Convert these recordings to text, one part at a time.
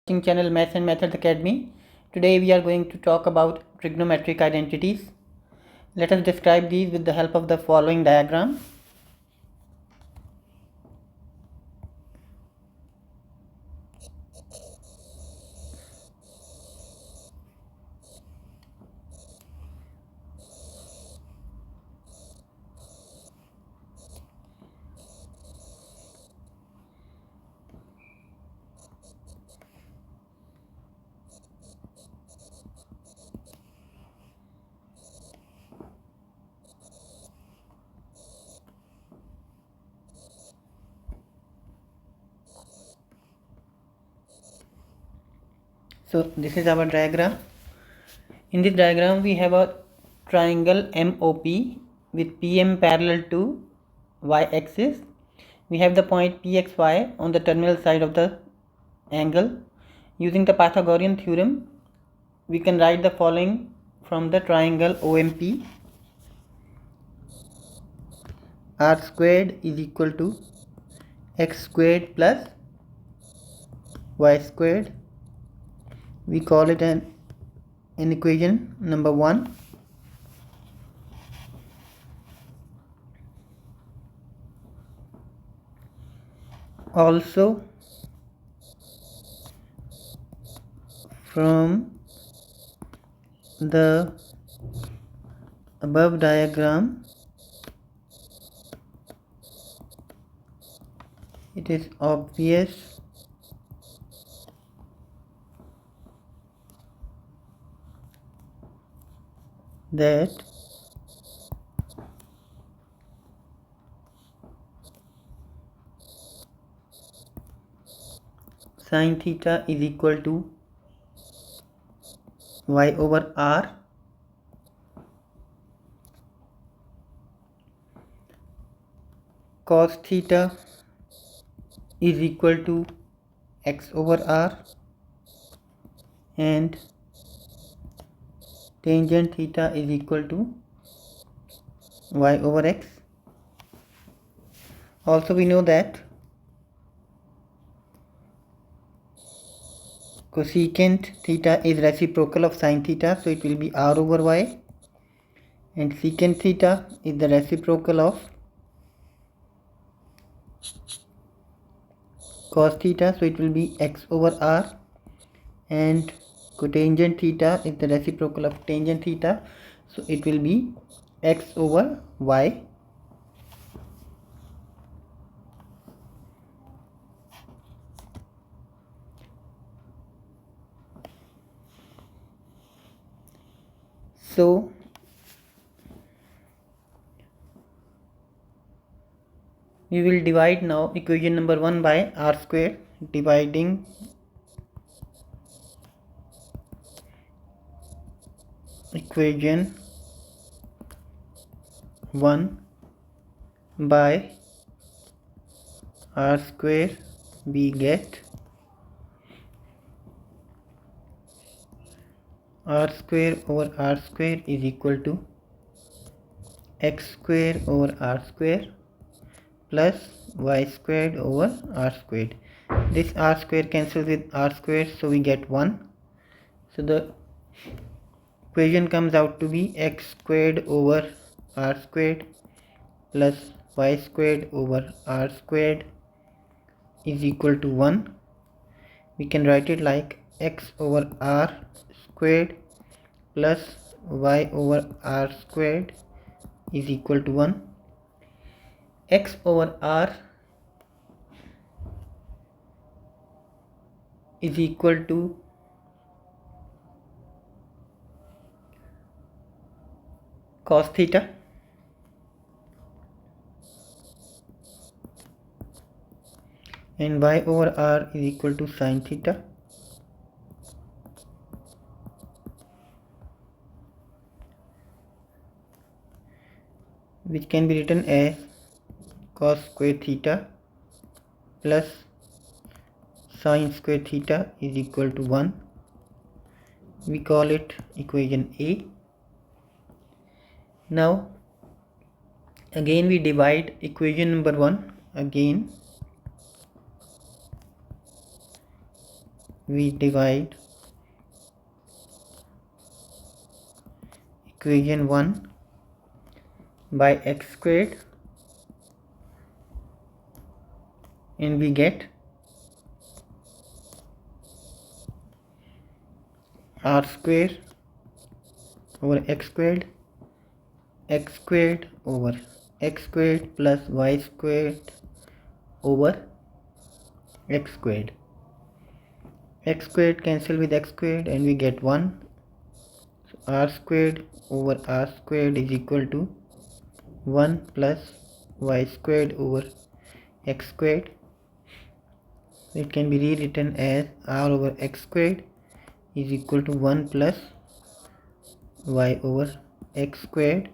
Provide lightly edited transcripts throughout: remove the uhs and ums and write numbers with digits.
Channel Maths and Methods Academy. Today we are going to talk about trigonometric identities. Let us describe these with the help of the following diagram. So this is our diagram. In this diagram we have a triangle MOP with PM parallel to y-axis. We have the point PXY on the terminal side of the angle. Using the Pythagorean theorem, we can write the following from the triangle OMP. R squared is equal to x squared plus y squared. We call it an equation number 1. Also, from the above diagram, it is obvious that sin theta is equal to y over r. Cos theta is equal to x over r, and tangent theta is equal to y over x. Also we know that cosecant theta is reciprocal of sin theta, so it will be r over y, and secant theta is the reciprocal of cos theta, so it will be x over r, and cotangent theta is the reciprocal of tangent theta, so it will be x over y. So we will divide now equation number 1 by r square, dividing equation 1 by r square, we get r square over r square is equal to x square over r square plus y squared over r squared. This r square cancels with r square, so we get 1. So the equation comes out to be x squared over r squared plus y squared over r squared is equal to 1. We can write it like x over r squared plus y over r squared is equal to 1. X over r is equal to cos theta, and y over r is equal to sin theta. Which can be written as cos square theta plus sin square theta is equal to 1. We call it equation A. Now again we divide equation number 1 again we divide equation 1 by x squared and we get r square over x squared over x squared plus y squared over x squared. X squared cancel with x squared and we get 1. So r squared over r squared is equal to 1 plus y squared over x squared. It can be rewritten as r over x squared is equal to 1 plus y over x squared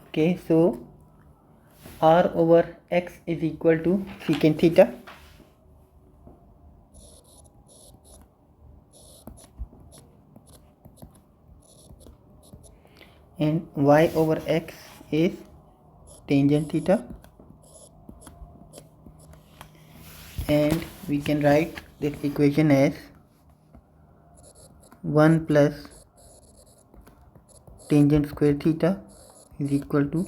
okay, so r over x is equal to secant theta and y over x is tangent theta, and we can write this equation as 1 plus tangent square theta is equal to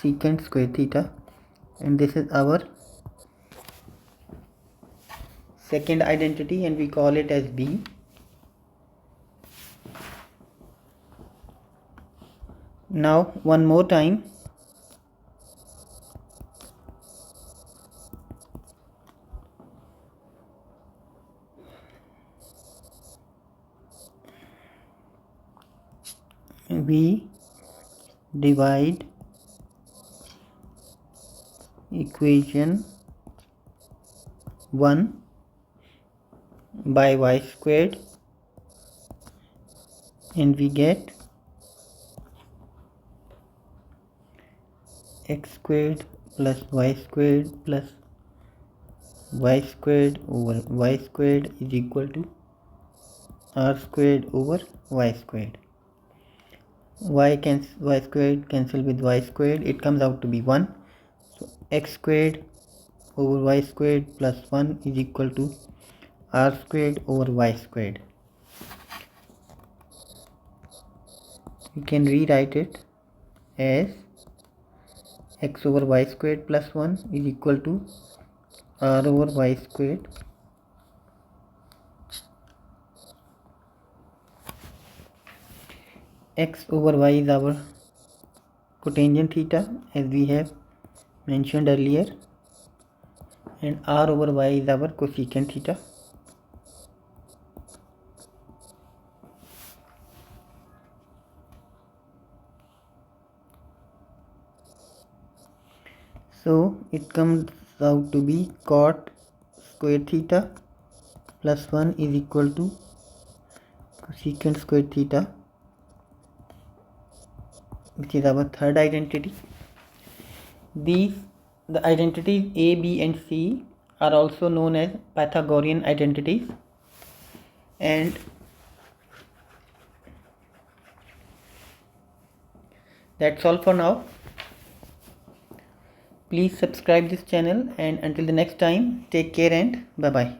secant square theta, and this is our second identity and we call it as B. Now one more time, we divide equation 1 by y squared and we get x squared plus y squared plus y squared over y squared is equal to r squared over y squared. Y squared cancel with y squared, it comes out to be 1. So x squared over y squared plus 1 is equal to r squared over y squared. You can rewrite it as x over y squared plus 1 is equal to r over y squared x over y is our cotangent theta as we have mentioned earlier, and r over y is our cosecant theta. So it comes out to be cot square theta plus 1 is equal to cosecant square theta, which is our third identity. The identities A, B and C are also known as Pythagorean identities, and that's all for now. Please subscribe this channel, and until the next time, take care and bye bye.